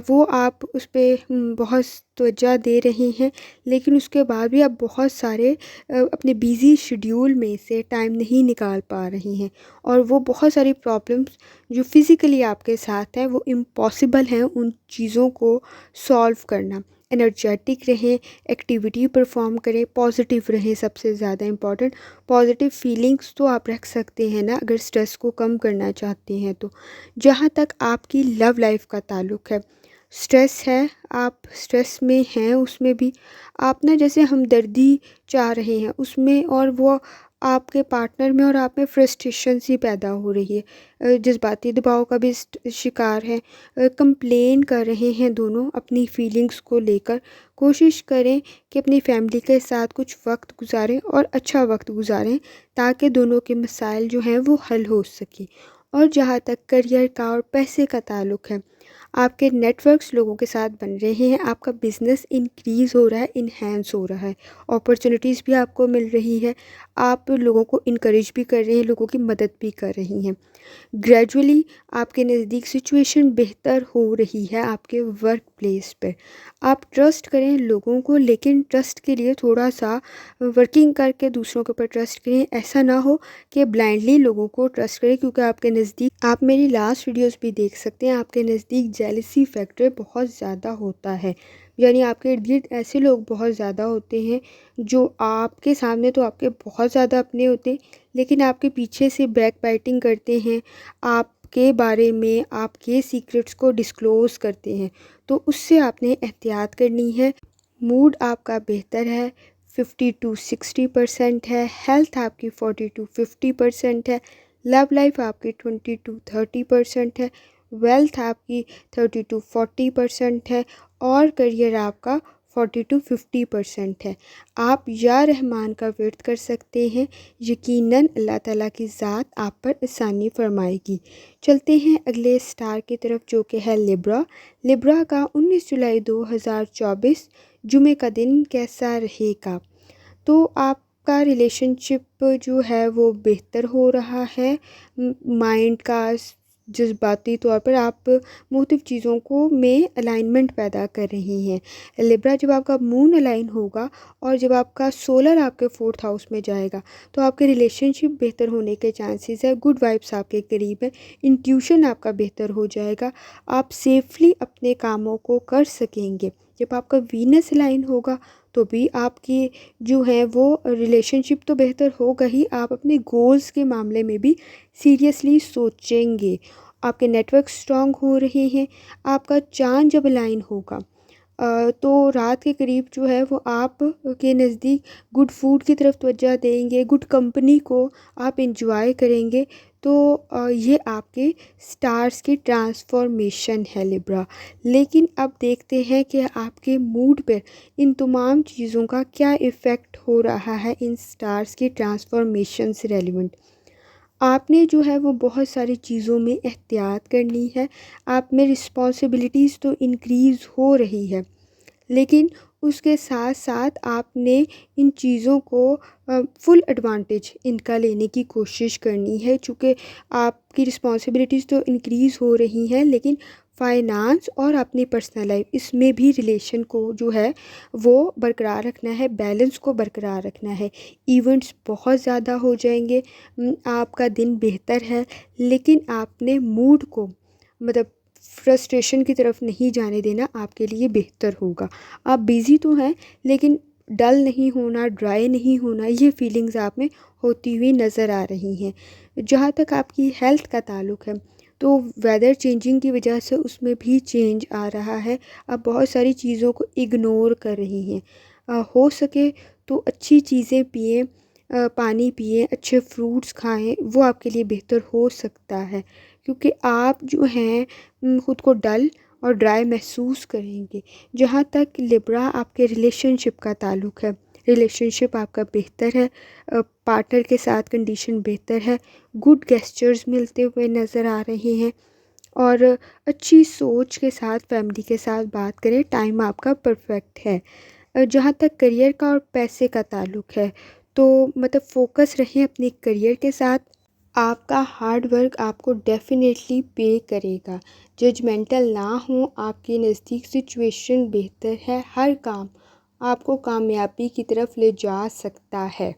वो आप उस पे बहुत तवज्जो दे रहे हैं, लेकिन उसके बाद भी आप बहुत सारे अपने बिज़ी शेड्यूल में से टाइम नहीं निकाल पा रहे हैं, और वो बहुत सारी प्रॉब्लम्स जो फ़िज़िकली आपके साथ हैं, वो इम्पॉसिबल हैं उन चीज़ों को सॉल्व करना। एनर्जेटिक रहें, एक्टिविटी परफॉर्म करें, पॉजिटिव रहें, सबसे ज़्यादा इम्पॉर्टेंट। पॉजिटिव फीलिंग्स तो आप रख सकते हैं ना, अगर स्ट्रेस को कम करना चाहते हैं तो। जहाँ तक आपकी लव लाइफ का ताल्लुक़ है, स्ट्रेस है, आप स्ट्रेस में हैं, उसमें भी आप ना जैसे हमदर्दी चाह रहे हैं उसमें, और वो आपके पार्टनर में और आप में फ्रस्ट्रेशन सी पैदा हो रही है, जज्बाती दबाव का भी शिकार है, कंप्लेन कर रहे हैं दोनों अपनी फीलिंग्स को लेकर। कोशिश करें कि अपनी फैमिली के साथ कुछ वक्त गुजारें, और अच्छा वक्त गुजारें, ताकि दोनों के मसाइल जो हैं वो हल हो सकें। और जहाँ तक करियर का और पैसे का ताल्लुक़ है, आपके नेटवर्क्स लोगों के साथ बन रहे हैं, आपका बिज़नेस इंक्रीज़ हो रहा है, इन्हेंस हो रहा है, अपॉर्चुनिटीज़ भी आपको मिल रही है, आप लोगों को इनकरेज भी कर रहे हैं, लोगों की मदद भी कर रही हैं। ग्रेजुअली आपके नज़दीक सिचुएशन बेहतर हो रही है आपके वर्क प्लेस पर। आप ट्रस्ट करें लोगों को, लेकिन ट्रस्ट के लिए थोड़ा सा वर्किंग करके दूसरों के ऊपर ट्रस्ट करें। ऐसा ना हो कि ब्लाइंडली लोगों को ट्रस्ट करें, क्योंकि आपके नज़दीक, आप मेरी लास्ट वीडियोस भी देख सकते हैं, आपके नज़दीक जेलसी फैक्टर बहुत ज़्यादा होता है। यानी आपके इर्द गिर्द ऐसे लोग बहुत ज़्यादा होते हैं जो आपके सामने तो आपके बहुत ज़्यादा अपने होते हैं, लेकिन आपके पीछे से बैक बाइटिंग करते हैं, आपके बारे में आपके सीक्रेट्स को डिस्क्लोज़ करते हैं। तो उससे आपने एहतियात करनी है। मूड आपका बेहतर है, 50 टू 60% है, हेल्थ आपकी 40 टू 50% है, लव लाइफ आपकी 20 टू 30% है, वेल्थ आपकी 30 to 40% है और करियर आपका 40 to 50% है। आप या रहमान का विर्द कर सकते हैं, यकीनन अल्लाह ताला की ज़ात आप पर आसानी फरमाएगी। चलते हैं अगले स्टार की तरफ जो कि है लिब्रा। लिब्रा का 19 जुलाई 2024 जुमे का दिन कैसा रहेगा? तो आपका रिलेशनशिप जो है वो बेहतर हो रहा है। माइंड का जज्बाती तौर पर आप मुख्तलिफ़ चीज़ों को में अलाइनमेंट पैदा कर रही हैं। लिब्रा, जब आपका मून अलाइन होगा और जब आपका सोलर आपके 4th हाउस में जाएगा तो आपके रिलेशनशिप बेहतर होने के चांसेस है। गुड वाइब्स आपके करीब है। इंट्यूशन आपका बेहतर हो जाएगा। आप सेफली अपने कामों को कर सकेंगे। जब आपका वीनस अलाइन होगा तो भी आपकी जो है वो रिलेशनशिप तो बेहतर होगा ही, आप अपने गोल्स के मामले में भी सीरियसली सोचेंगे। आपके नेटवर्क स्ट्रॉन्ग हो रहे हैं। आपका चाँद जब अलाइन होगा तो रात के करीब जो है वो आप के नज़दीक गुड फूड की तरफ तवज्जो देंगे, गुड कंपनी को आप इंजॉय करेंगे। तो ये आपके स्टार्स की ट्रांसफॉर्मेशन है लिब्रा। लेकिन अब देखते हैं कि आपके मूड पर इन तमाम चीज़ों का क्या इफ़ेक्ट हो रहा है इन स्टार्स की ट्रांसफॉर्मेशन से रेलिवेंट। आपने जो है वो बहुत सारी चीज़ों में एहतियात करनी है। आप में रिस्पॉन्सिबिलिटीज़ तो इंक्रीज़ हो रही है, लेकिन उसके साथ साथ आपने इन चीज़ों को फुल एडवांटेज इनका लेने की कोशिश करनी है। चूँकि आपकी रिस्पॉन्सिबिलिटीज़ तो इंक्रीज़ हो रही हैं, लेकिन फाइनेंस और अपनी पर्सनल लाइफ इसमें भी रिलेशन को जो है वो बरकरार रखना है, बैलेंस को बरकरार रखना है। इवेंट्स बहुत ज़्यादा हो जाएंगे। आपका दिन बेहतर है, लेकिन आपने मूड को मतलब फ्रस्ट्रेशन की तरफ नहीं जाने देना, आपके लिए बेहतर होगा। आप बिज़ी तो हैं, लेकिन डल नहीं होना, ड्राई नहीं होना, ये फीलिंग्स आप में होती हुई नज़र आ रही हैं। जहाँ तक आपकी हेल्थ का ताल्लुक़ है तो वेदर चेंजिंग की वजह से उसमें भी चेंज आ रहा है। आप बहुत सारी चीज़ों को इग्नोर कर रही हैं। हो सके तो अच्छी चीज़ें पिएं, पानी पिएं, अच्छे फ्रूट्स खाएं, वो आपके लिए बेहतर हो सकता है। क्योंकि आप जो हैं ख़ुद को डल और ड्राई महसूस करेंगे। जहाँ तक लिब्रा आपके रिलेशनशिप का ताल्लुक़ है, रिलेशनशिप आपका बेहतर है। पार्टनर के साथ कंडीशन बेहतर है। गुड गेस्चर्स मिलते हुए नज़र आ रहे हैं और अच्छी सोच के साथ फैमिली के साथ बात करें, टाइम आपका परफेक्ट है। जहाँ तक करियर का और पैसे का ताल्लुक़ है तो मतलब फ़ोकस रहें अपने करियर के साथ। आपका हार्ड वर्क आपको डेफ़िनेटली पे करेगा। जजमेंटल ना हो, आपके नज़दीक सिचुएशन बेहतर है। हर काम आपको कामयाबी की तरफ ले जा सकता है।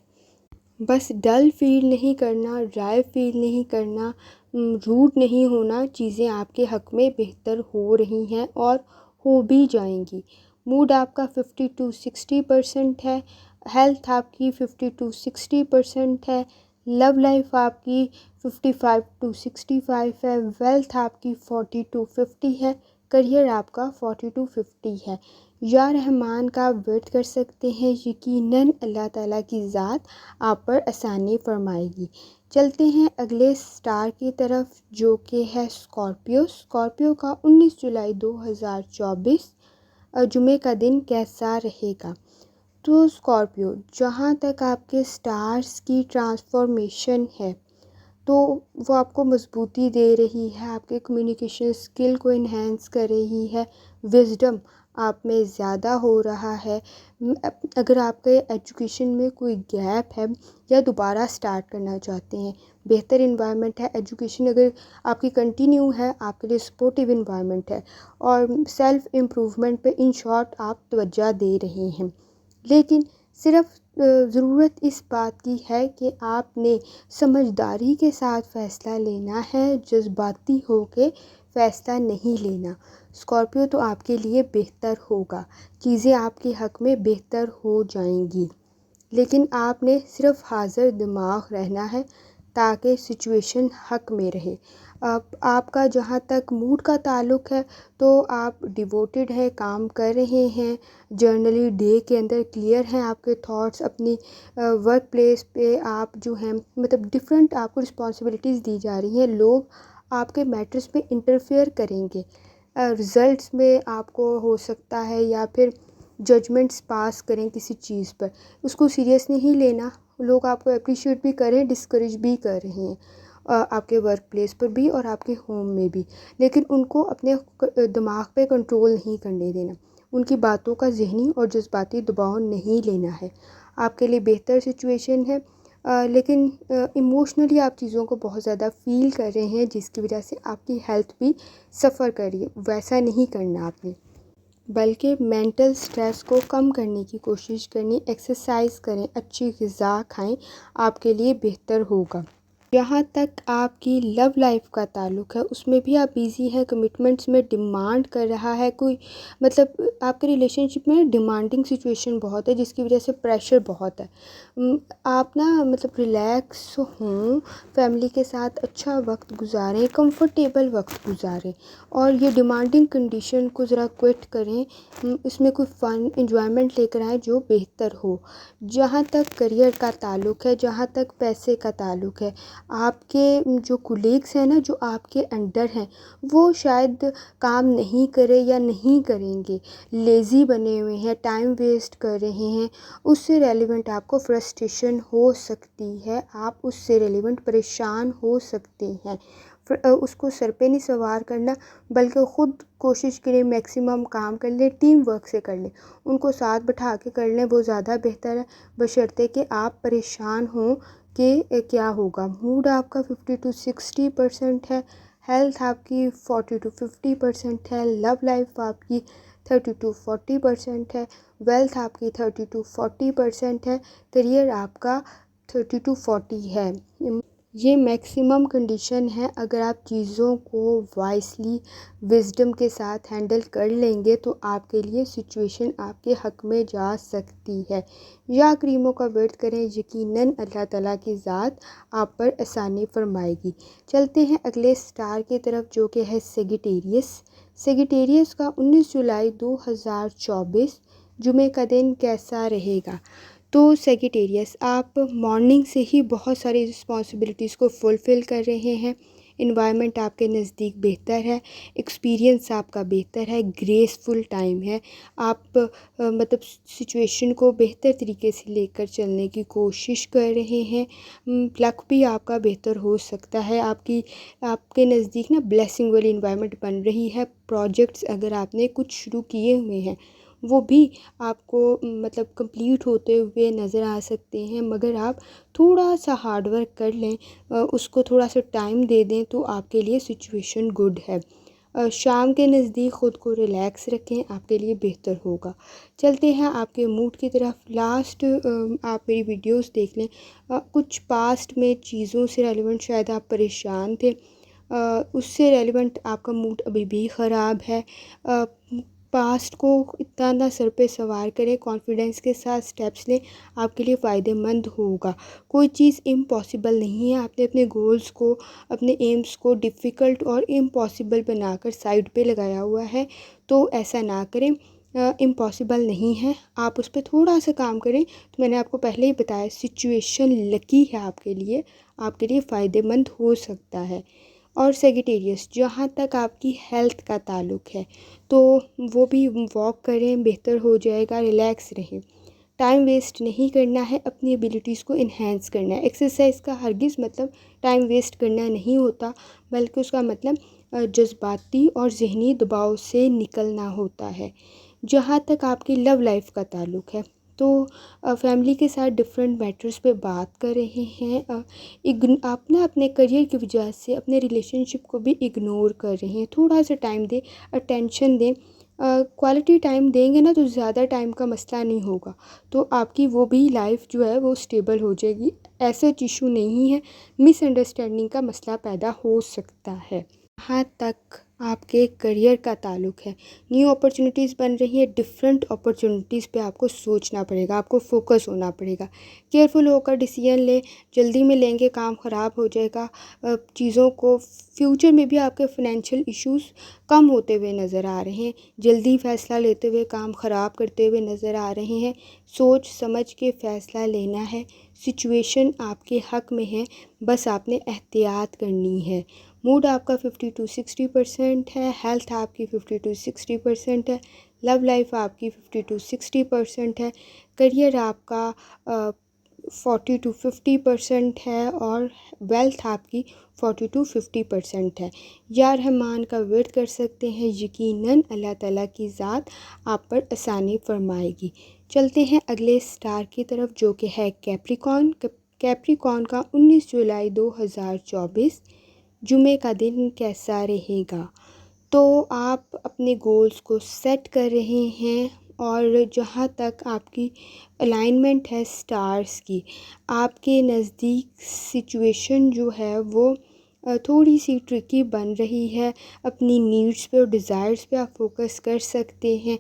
बस डल फील नहीं करना, ड्राई फील नहीं करना, रूड नहीं होना। चीज़ें आपके हक़ में बेहतर हो रही हैं और हो भी जाएंगी। मूड आपका 50 to 60% है। हेल्थ आपकी 50 to 60% है। लव लाइफ आपकी 55 to 65 है। वेल्थ आपकी 40 to 50 है। करियर आपका 40 to 50 है। या रहमान का वर्द कर सकते हैं, यकीनन अल्लाह ताला की ज़ात आप पर आसानी फरमाएगी। चलते हैं अगले स्टार की तरफ जो कि है स्कॉर्पियो। स्कॉर्पियो का 19 जुलाई 2024 जुमे का दिन कैसा रहेगा? तो स्कॉर्पियो, जहाँ तक आपके स्टार्स की ट्रांसफॉर्मेशन है तो वो आपको मजबूती दे रही है, आपके कम्युनिकेशन स्किल को इन्हेंस कर रही है। विज़डम आप में ज़्यादा हो रहा है। अगर आपके एजुकेशन में कोई गैप है या दोबारा स्टार्ट करना चाहते हैं, बेहतर इन्वायरमेंट है। एजुकेशन अगर आपकी कंटिन्यू है, आपके लिए सपोर्टिव इन्वायरमेंट है और सेल्फ़ इम्प्रूवमेंट पे इन शॉर्ट आप तवज्जो दे रहे हैं। लेकिन सिर्फ ज़रूरत इस बात की है कि आपने समझदारी के साथ फ़ैसला लेना है, जज्बाती होके फ़ैसला नहीं लेना। स्कॉर्पियो, तो आपके लिए बेहतर होगा, चीज़ें आपके हक़ में बेहतर हो जाएंगी। लेकिन आपने सिर्फ हाज़िर दिमाग रहना है ताकि सिचुएशन हक़ में रहे। अब आपका जहाँ तक मूड का ताल्लुक़ है तो आप डिवोटेड हैं, काम कर रहे हैं। जर्नली डे के अंदर क्लियर हैं आपके थॉट्स। अपनी वर्क प्लेस पे आप जो हैं मतलब डिफरेंट आपको रिस्पॉन्सिबिलिटीज़ दी जा रही हैं। लोग आपके मैटर्स में इंटरफेयर करेंगे। रिज़ल्ट्स में आपको हो सकता है या फिर जजमेंट्स पास करें किसी चीज़ पर, उसको सीरियस नहीं लेना। लोग आपको अप्रिशिएट भी करें, डिस्करेज भी कर रहे हैं आपके वर्क प्लेस पर भी और आपके होम में भी, लेकिन उनको अपने दिमाग पे कंट्रोल नहीं करने देना। उनकी बातों का ज़हनी और जज्बाती दबाव नहीं लेना है। आपके लिए बेहतर सिचुएशन है, लेकिन इमोशनली आप चीज़ों को बहुत ज़्यादा फ़ील कर रहे हैं, जिसकी वजह से आपकी हेल्थ भी सफ़र कर रही है। वैसा नहीं करना आपने, बल्कि मेंटल स्ट्रेस को कम करने की कोशिश करनी। एक्सरसाइज करें, अच्छी ग़िज़ा खाएं, आपके लिए बेहतर होगा। जहाँ तक आपकी लव लाइफ का ताल्लुक़ है, उसमें भी आप बिज़ी हैं, कमिटमेंट्स में डिमांड कर रहा है कोई, मतलब आपके रिलेशनशिप में डिमांडिंग सिचुएशन बहुत है, जिसकी वजह से प्रेशर बहुत है। आप ना मतलब रिलैक्स हों, फैमिली के साथ अच्छा वक्त गुजारें, कंफर्टेबल वक्त गुजारें और ये डिमांडिंग कंडीशन को ज़रा क्विट करें। इसमें कोई फ़न एंजॉयमेंट लेकर आएँ जो बेहतर हो। जहाँ तक करियर का ताल्लुक़ है, जहाँ तक पैसे का ताल्लुक़ है, आपके जो कोलीग्स हैं ना, जो आपके अंडर हैं, वो शायद काम नहीं करे या नहीं करेंगे, लेज़ी बने हुए हैं, टाइम वेस्ट कर रहे हैं। उससे रेलिवेंट आपको फ्रस्ट्रेशन हो सकती है, आप उससे रेलिवेंट परेशान हो सकते हैं। उसको सर पे नहीं सवार करना, बल्कि ख़ुद कोशिश करें मैक्सिमम काम कर लें, टीम वर्क से कर लें, उनको साथ बैठा के कर लें, वो ज़्यादा बेहतर है, बशर्ते कि आप परेशान हों कि क्या होगा। मूड आपका 50 to 60% है, हेल्थ आपकी 40 to 50% है, लव लाइफ आपकी 30 to 40% है, वेल्थ आपकी 30 to 40% है, करियर आपका 30 to 40 है। ये मैक्सिमम कंडीशन है। अगर आप चीज़ों को वाइसली विज़डम के साथ हैंडल कर लेंगे तो आपके लिए सिचुएशन आपके हक़ में जा सकती है। या करीमों का वेट करें, यकीनन अल्लाह ताला की ज़ात आप पर आसानी फरमाएगी। चलते हैं अगले स्टार की तरफ, जो कि है सेजिटेरियस। सेजिटेरियस का 19 जुलाई 2024 जुमे का दिन कैसा रहेगा? तो सेजिटेरियस, आप मॉर्निंग से ही बहुत सारी रिस्पॉन्सिबिलिटीज़ को फुलफ़िल कर रहे हैं। इन्वायरमेंट आपके नज़दीक बेहतर है, एक्सपीरियंस आपका बेहतर है, ग्रेसफुल टाइम है। आप मतलब सिचुएशन को बेहतर तरीके से लेकर चलने की कोशिश कर रहे हैं। लक भी आपका बेहतर हो सकता है। आपके नज़दीक ना ब्लेसिंग वाली इन्वायरमेंट बन रही है। प्रोजेक्ट्स अगर आपने कुछ शुरू किए हुए हैं, वो भी आपको मतलब कंप्लीट होते हुए नज़र आ सकते हैं, मगर आप थोड़ा सा हार्ड वर्क कर लें, उसको थोड़ा सा टाइम दे दें, तो आपके लिए सिचुएशन गुड है। शाम के नज़दीक ख़ुद को रिलैक्स रखें, आपके लिए बेहतर होगा। चलते हैं आपके मूड की तरफ। लास्ट आप मेरी वीडियोस देख लें, कुछ पास्ट में चीज़ों से रेलिवेंट शायद आप परेशान थे, उससे रेलिवेंट आपका मूड अभी भी ख़राब है। पास्ट को इतना ना सर पे सवार करें, कॉन्फिडेंस के साथ स्टेप्स लें, आपके लिए फ़ायदेमंद होगा। कोई चीज़ इम्पॉसिबल नहीं है। आपने अपने गोल्स को, अपने एम्स को डिफ़िकल्ट और इम्पॉसिबल बनाकर साइड पे लगाया हुआ है, तो ऐसा ना करें। इम्पॉसिबल नहीं है, आप उस पे थोड़ा सा काम करें। तो मैंने आपको पहले ही बताया, सिचुएशन लकी है आपके लिए फ़ायदेमंद हो सकता है। और सेजिटेरियस, जहाँ तक आपकी हेल्थ का ताल्लुक़ है, तो वो भी वॉक करें, बेहतर हो जाएगा। रिलैक्स रहें, टाइम वेस्ट नहीं करना है, अपनी एबिलिटीज़ को इन्हेंस करना है। एक्सरसाइज का हरगिज़ मतलब टाइम वेस्ट करना नहीं होता, बल्कि उसका मतलब जज्बाती और ज़हनी दबाव से निकलना होता है। जहाँ तक आपकी लव लाइफ का ताल्लुक़ है, तो फैमिली के साथ डिफरेंट मैटर्स पे बात कर रहे हैं। आप ना अपने करियर की वजह से अपने रिलेशनशिप को भी इग्नोर कर रहे हैं। थोड़ा सा टाइम दें, अटेंशन दें। क्वालिटी टाइम देंगे ना, तो ज़्यादा टाइम का मसला नहीं होगा, तो आपकी वो भी लाइफ जो है वो स्टेबल हो जाएगी। ऐसा इशू नहीं है, मिसअंडरस्टैंडिंग का मसला पैदा हो सकता है। जहाँ तक आपके करियर का ताल्लुक़ है, न्यू अपॉर्चुनिटीज़ बन रही है। डिफरेंट अपॉर्चुनिटीज़ पे आपको सोचना पड़ेगा, आपको फोकस होना पड़ेगा। केयरफुल होकर डिसीजन लें, जल्दी में लेंगे काम ख़राब हो जाएगा। चीज़ों को फ्यूचर में भी आपके फाइनेंशियल इश्यूज़ कम होते हुए नज़र आ रहे हैं। जल्दी फ़ैसला लेते हुए काम ख़राब करते हुए नज़र आ रहे हैं। सोच समझ के फ़ैसला लेना है। सिचुएशन आपके हक़ में है, बस आपने एहतियात करनी है। मूड आपका 50 to 60% है, हेल्थ आपकी 50 to 60% है, लव लाइफ आपकी 50 to 60% है, करियर आपका 40 to 50% है और वेल्थ आपकी 40 to 50% है। या रहमान का विर्द कर सकते हैं, यकीनन अल्लाह ताला की ज़ात आप पर आसानी फरमाएगी। चलते हैं अगले स्टार की तरफ जो कि है कैप्रिकॉर्न। कैप्रिकॉर्न का 19 जुलाई 2024 जुमे का दिन कैसा रहेगा? तो आप अपने गोल्स को सेट कर रहे हैं और जहाँ तक आपकी अलाइनमेंट है स्टार्स की, आपके नज़दीक सिचुएशन जो है वो थोड़ी सी ट्रिकी बन रही है। अपनी नीड्स पे और डिज़ायर्स पे आप फोकस कर सकते हैं।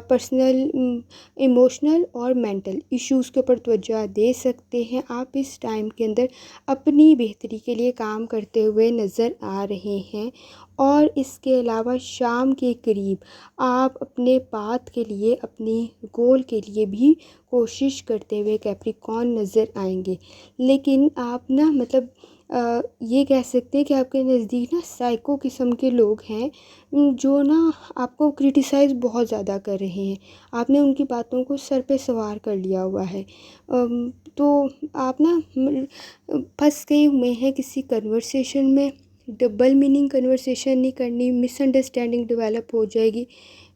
पर्सनल, इमोशनल और मेंटल इश्यूज़ के ऊपर तवज्जो दे सकते हैं। आप इस टाइम के अंदर अपनी बेहतरी के लिए काम करते हुए नज़र आ रहे हैं। और इसके अलावा शाम के करीब आप अपने पाथ के लिए, अपनी गोल के लिए भी कोशिश करते हुए कैप्रिकॉर्न नज़र आएंगे। लेकिन आप ना मतलब ये कह सकते हैं कि आपके नज़दीक ना साइको किस्म के लोग हैं जो ना आपको क्रिटिसाइज़ बहुत ज़्यादा कर रहे हैं। आपने उनकी बातों को सर पे सवार कर लिया हुआ है। तो आप ना फंस गए हुए हैं किसी कन्वर्सेशन में। डबल मीनिंग कन्वर्सेशन नहीं करनी, मिसअंडरस्टैंडिंग डेवलप हो जाएगी,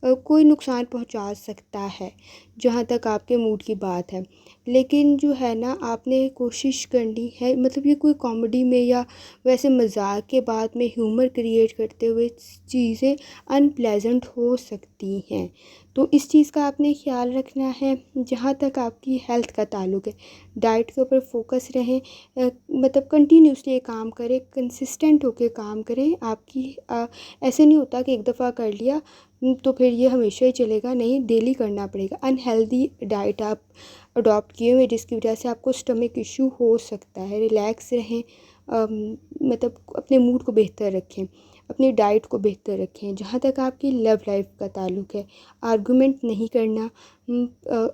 कोई नुकसान पहुंचा सकता है जहां तक आपके मूड की बात है। लेकिन जो है ना आपने कोशिश करनी है, मतलब ये कोई कॉमेडी में या वैसे मजाक के बाद में ह्यूमर क्रिएट करते हुए चीज़ें अनप्लेजेंट हो सकती हैं। तो इस चीज़ का आपने ख्याल रखना है। जहाँ तक आपकी हेल्थ का ताल्लुक है, डाइट के ऊपर फोकस रहें, मतलब कंटिन्यूसली काम करें, कंसिस्टेंट होकर काम करें। आपकी ऐसे नहीं होता कि एक दफ़ा कर लिया तो फिर ये हमेशा ही चलेगा, नहीं, डेली करना पड़ेगा। अनहेल्दी डाइट आप अडॉप्ट किए हुए जिसकी वजह से आपको स्टमक इशू हो सकता है। रिलैक्स रहें, मतलब अपने मूड को बेहतर रखें, अपनी डाइट को बेहतर रखें। जहाँ तक आपकी लव लाइफ का ताल्लुक है, आर्गुमेंट नहीं करना।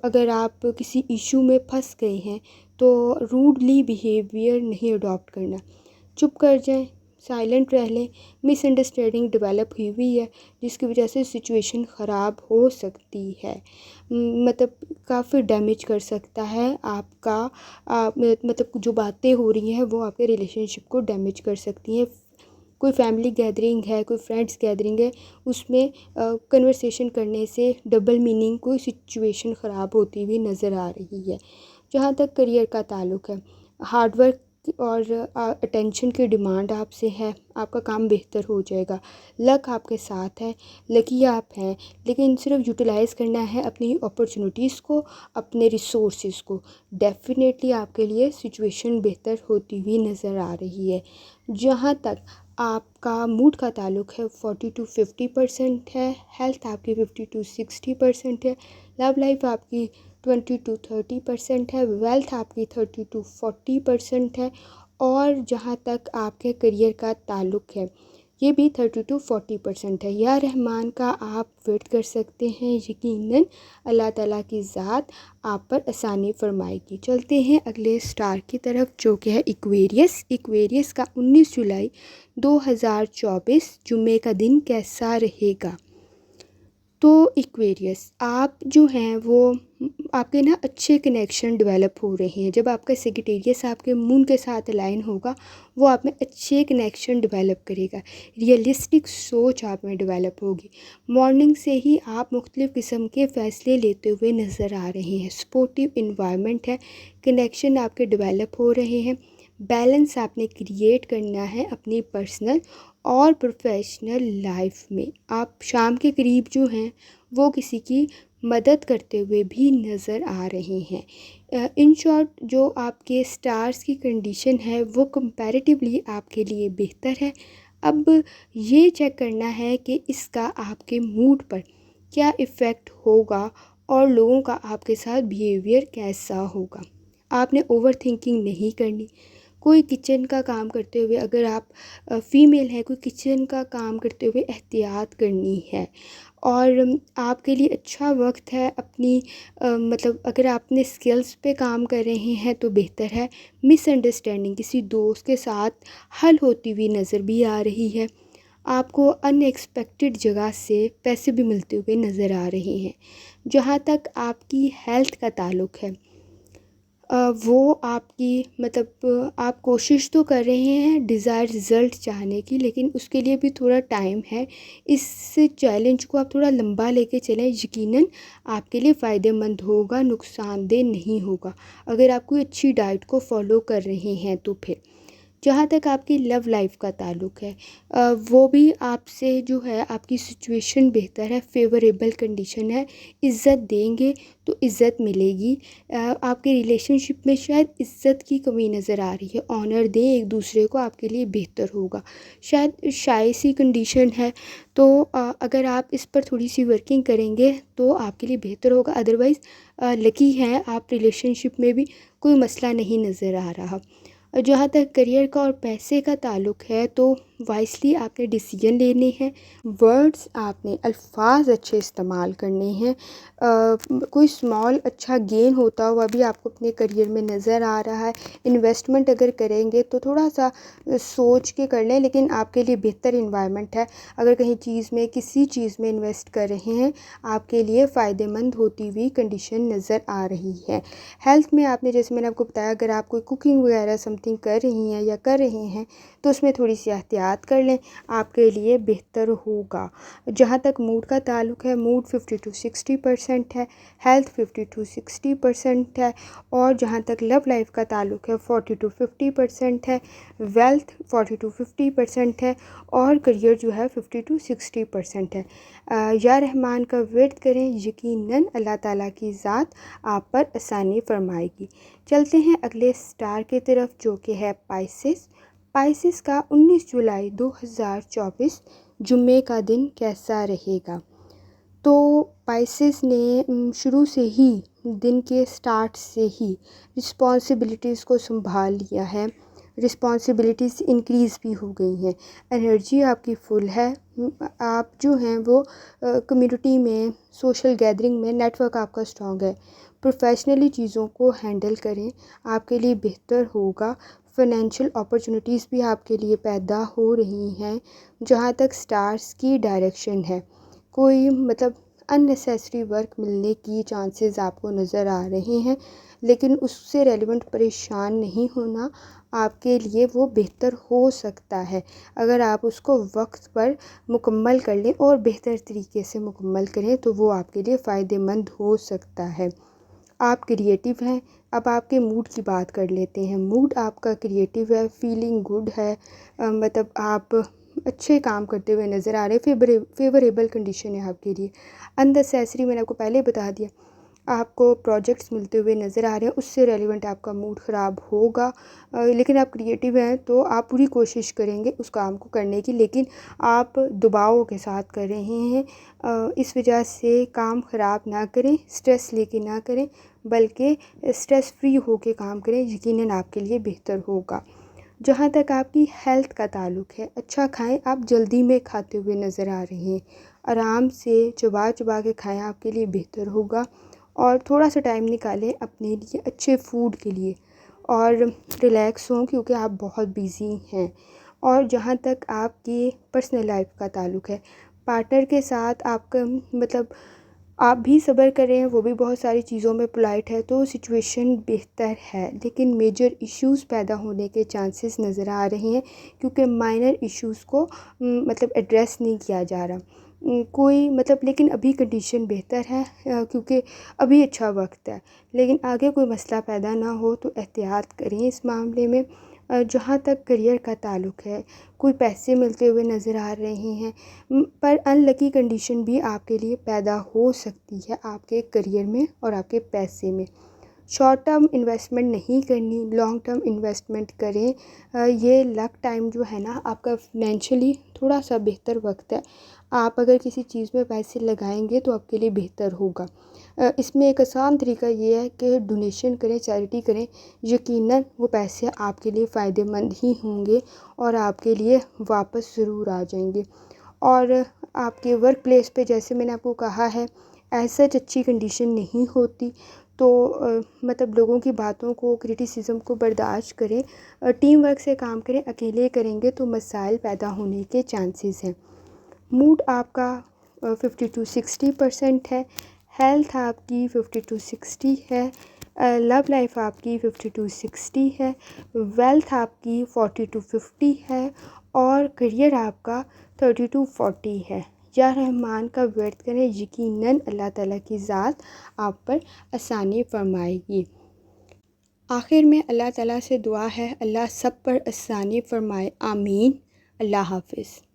अगर आप किसी इशू में फंस गए हैं तो रूडली बिहेवियर नहीं अडॉप्ट करना, चुप कर जाएं, साइलेंट रह लें। मिसअंडरस्टैंडिंग डेवलप हुई हुई है जिसकी वजह से सिचुएशन ख़राब हो सकती है, मतलब काफ़ी डैमेज कर सकता है आपका। मतलब जो बातें हो रही हैं वो आपके रिलेशनशिप को डैमेज कर सकती हैं। कोई फैमिली गैदरिंग है, कोई फ्रेंड्स गैदरिंग है, उसमें कन्वर्सेशन करने से डबल मीनिंग कोई सिचुएशन ख़राब होती हुई नज़र आ रही है। जहाँ तक करियर का ताल्लुक है, हार्डवर्क और अटेंशन की डिमांड आपसे है, आपका काम बेहतर हो जाएगा। लक आपके साथ है, लकी आप हैं, लेकिन सिर्फ यूटिलाइज़ करना है अपनी अपॉर्चुनिटीज़ को, अपने रिसोर्सेज को। डेफिनेटली आपके लिए सिचुएशन बेहतर होती हुई नज़र आ रही है। जहाँ तक आपका मूड का ताल्लुक है, 40 to 50% है, हेल्थ आपकी 50 to 60% है, लव लाइफ आपकी 20 to 30% है, वेल्थ आपकी 30 to 40% है, और जहाँ तक आपके करियर का ताल्लुक है ये भी 30 to 40% है। या रहमान का आप वेट कर सकते हैं, यकीनन अल्लाह ताला की ज़ात आप पर आसानी फरमाएगी। चलते हैं अगले स्टार की तरफ जो कि है इक्वेरियस। इक्वेरियस का 19 जुलाई 2024 जुमे का दिन कैसा रहेगा? तो इक्वेरियस आप जो हैं वो आपके ना अच्छे कनेक्शन डेवलप हो रहे हैं। जब आपका सेजिटेरियस आपके मून के साथ अलाइन होगा वो आप में अच्छे कनेक्शन डेवलप करेगा, रियलिस्टिक सोच आप में डेवलप होगी। मॉर्निंग से ही आप मुख्तलिफ़ किस्म के फ़ैसले लेते हुए नज़र आ रहे हैं। सपोर्टिव इन्वायरमेंट है, कनेक्शन आपके डेवलप हो रहे हैं। बैलेंस आपने क्रिएट करना है अपनी पर्सनल और प्रोफेशनल लाइफ में। आप शाम के करीब जो हैं वो किसी की मदद करते हुए भी नज़र आ रहे हैं। इन शॉर्ट जो आपके स्टार्स की कंडीशन है वो कंपैरेटिवली आपके लिए बेहतर है। अब ये चेक करना है कि इसका आपके मूड पर क्या इफ़ेक्ट होगा और लोगों का आपके साथ बिहेवियर कैसा होगा। आपने ओवर थिंकिंग नहीं करनी, कोई किचन का काम करते हुए अगर आप फ़ीमेल हैं, कोई किचन का काम करते हुए एहतियात करनी है। और आपके लिए अच्छा वक्त है अपनी मतलब अगर आप अपने स्किल्स पे काम कर रहे हैं तो बेहतर है। मिसअंडरस्टैंडिंग किसी दोस्त के साथ हल होती हुई नज़र भी आ रही है। आपको अनएक्सपेक्टेड जगह से पैसे भी मिलते हुए नज़र आ रहे हैं। जहाँ तक आपकी हेल्थ का ताल्लुक़ है, वो आपकी मतलब आप कोशिश तो कर रहे हैं डिज़ायर रिज़ल्ट चाहने की, लेकिन उसके लिए भी थोड़ा टाइम है। इस चैलेंज को आप थोड़ा लंबा लेके चलें, यकीनन आपके लिए फ़ायदेमंद होगा, नुकसानदेह नहीं होगा। अगर आप कोई अच्छी डाइट को फ़ॉलो कर रहे हैं तो फिर जहाँ तक आपकी लव लाइफ का ताल्लुक़ है, वो भी आपसे जो है आपकी सिचुएशन बेहतर है, फेवरेबल कंडीशन है। इज़्ज़त देंगे तो इज़्ज़त मिलेगी। आपके रिलेशनशिप में शायद इज़्ज़त की कमी नज़र आ रही है, ऑनर दें एक दूसरे को, आपके लिए बेहतर होगा। शायद शाय सी कंडीशन है, तो अगर आप इस पर थोड़ी सी वर्किंग करेंगे तो आपके लिए बेहतर होगा। अदरवाइज़ लकी हैं आप, रिलेशनशिप में भी कोई मसला नहीं नज़र आ रहा। जहाँ तक करियर का और पैसे का ताल्लुक़ है तो वाइसली आपने डिसीजन लेने हैं, वर्ड्स आपने अल्फाज अच्छे इस्तेमाल करने हैं। कोई स्मॉल अच्छा गेन होता हुआ भी आपको अपने करियर में नज़र आ रहा है। इन्वेस्टमेंट अगर करेंगे तो थोड़ा सा सोच के कर लें, लेकिन आपके लिए बेहतर इन्वायरमेंट है। अगर कहीं चीज़ में किसी चीज़ में इन्वेस्ट कर रहे हैं, आपके लिए फ़ायदेमंद होती हुई कंडीशन नज़र आ रही है। हेल्थ में आपने, जैसे मैंने आपको बताया, अगर आप कोई कुकिंग वगैरह समथिंग कर रही हैं या कर रहे हैं तो उसमें थोड़ी सी एहतियात कर लें, आपके लिए बेहतर होगा। जहाँ तक मूड का ताल्लुक़ है, मूड 50 to 60% है, हेल्थ 50 to 60% है, और जहाँ तक लव लाइफ का ताल्लुक़ है 40 to 50% है, वेल्थ 40 to 50% है, और करियर जो है 50 to 60% है। या रहमान का विर्द करें, यकीनन अल्लाह ताला की ज़ात आप पर आसानी फरमाएगी। चलते हैं अगले स्टार की तरफ जो कि है पाइसेस। पाइसेस का 19 जुलाई 2024 जुम्मे का दिन कैसा रहेगा? तो पाइसेस ने शुरू से ही, दिन के स्टार्ट से ही रिस्पॉन्सिबिलिटीज़ को संभाल लिया है। रिस्पॉन्सिबिलिटीज़ इंक्रीज़ भी हो गई हैं, एनर्जी आपकी फुल है। आप जो हैं वो कम्युनिटी में, सोशल गैदरिंग में नेटवर्क आपका स्ट्रॉन्ग है। प्रोफेशनली चीज़ों को हैंडल करें, आपके लिए बेहतर होगा। फ़ाइनेंशियल अपॉर्चुनिटीज़ भी आपके लिए पैदा हो रही हैं। जहाँ तक स्टार्स की डायरेक्शन है, कोई मतलब अननेसेसरी वर्क मिलने की चांसेस आपको नज़र आ रहे हैं, लेकिन उससे रेलिवेंट परेशान नहीं होना, आपके लिए वो बेहतर हो सकता है अगर आप उसको वक्त पर मुकम्मल कर लें और बेहतर तरीके से मुकम्मल करें तो वो आपके लिए फ़ायदेमंद हो सकता है। आप क्रिएटिव हैं। अब आपके मूड की बात कर लेते हैं। मूड आपका क्रिएटिव है, फीलिंग गुड है, मतलब आप अच्छे काम करते हुए नज़र आ रहे हैं। फेवरेबल कंडीशन है आपके लिए। अननेसेसरी मैंने आपको पहले बता दिया, आपको प्रोजेक्ट्स मिलते हुए नज़र आ रहे हैं, उससे रेलिवेंट आपका मूड ख़राब होगा। लेकिन आप क्रिएटिव हैं तो आप पूरी कोशिश करेंगे उस काम को करने की, लेकिन आप दबाव के साथ कर रहे हैं। इस वजह से काम ख़राब ना करें, स्ट्रेस लेके ना करें, बल्कि स्ट्रेस फ्री होके काम करें, यकीनन आपके लिए बेहतर होगा। जहाँ तक आपकी हेल्थ का ताल्लुक़ है, अच्छा खाएं। आप जल्दी में खाते हुए नज़र आ रहे हैं, आराम से चबा चबा के खाएं, आपके लिए बेहतर होगा। और थोड़ा सा टाइम निकालें अपने लिए, अच्छे फूड के लिए, और रिलैक्स हों क्योंकि आप बहुत बिज़ी हैं। और जहाँ तक आपकी पर्सनल लाइफ का ताल्लुक़ है, पार्टनर के साथ आपका मतलब आप भी सब्र कर रहे हैं, वो भी बहुत सारी चीज़ों में पोलाइट है, तो सिचुएशन बेहतर है। लेकिन मेजर इश्यूज़ पैदा होने के चांसेस नज़र आ रहे हैं क्योंकि माइनर इश्यूज़ को मतलब एड्रेस नहीं किया जा रहा। कोई मतलब, लेकिन अभी कंडीशन बेहतर है क्योंकि अभी अच्छा वक्त है, लेकिन आगे कोई मसला पैदा ना हो तो एहतियात करें इस मामले में। जहाँ तक करियर का ताल्लुक़ है, कोई पैसे मिलते हुए नज़र आ रहे हैं, पर अनलकी कंडीशन भी आपके लिए पैदा हो सकती है आपके करियर में और आपके पैसे में। शॉर्ट टर्म इन्वेस्टमेंट नहीं करनी, लॉन्ग टर्म इन्वेस्टमेंट करें। ये लक टाइम जो है ना आपका फाइनेंशियली थोड़ा सा बेहतर वक्त है। आप अगर किसी चीज़ में पैसे लगाएंगे तो आपके लिए बेहतर होगा। इसमें एक आसान तरीका ये है कि डोनेशन करें, चैरिटी करें। यकीनन वो पैसे आपके लिए फ़ायदेमंद ही होंगे और आपके लिए वापस ज़रूर आ जाएंगे। और आपके वर्क प्लेस पे जैसे मैंने आपको कहा है, ऐसा अच्छी कंडीशन नहीं होती, तो मतलब लोगों की बातों को, क्रिटिसिज्म को बर्दाश्त करें, टीम वर्क से काम करें। अकेले करेंगे तो मसाइल पैदा होने के चांसेस हैं। मूड आपका 50 to 60% है। हेल्थ आपकी 50 to 60 है। लव लाइफ आपकी 50 to 60 है। वेल्थ आपकी 40 to 50 है। और करियर आपका 30 to 40 है। या रहमान का वर्त करें, यकीनन अल्लाह ताला की ज़ात आप पर आसानी फरमाएगी। आखिर में अल्लाह ताला से दुआ है, अल्लाह सब पर आसानी फरमाए, आमीन। अल्लाह हाफ़िज़।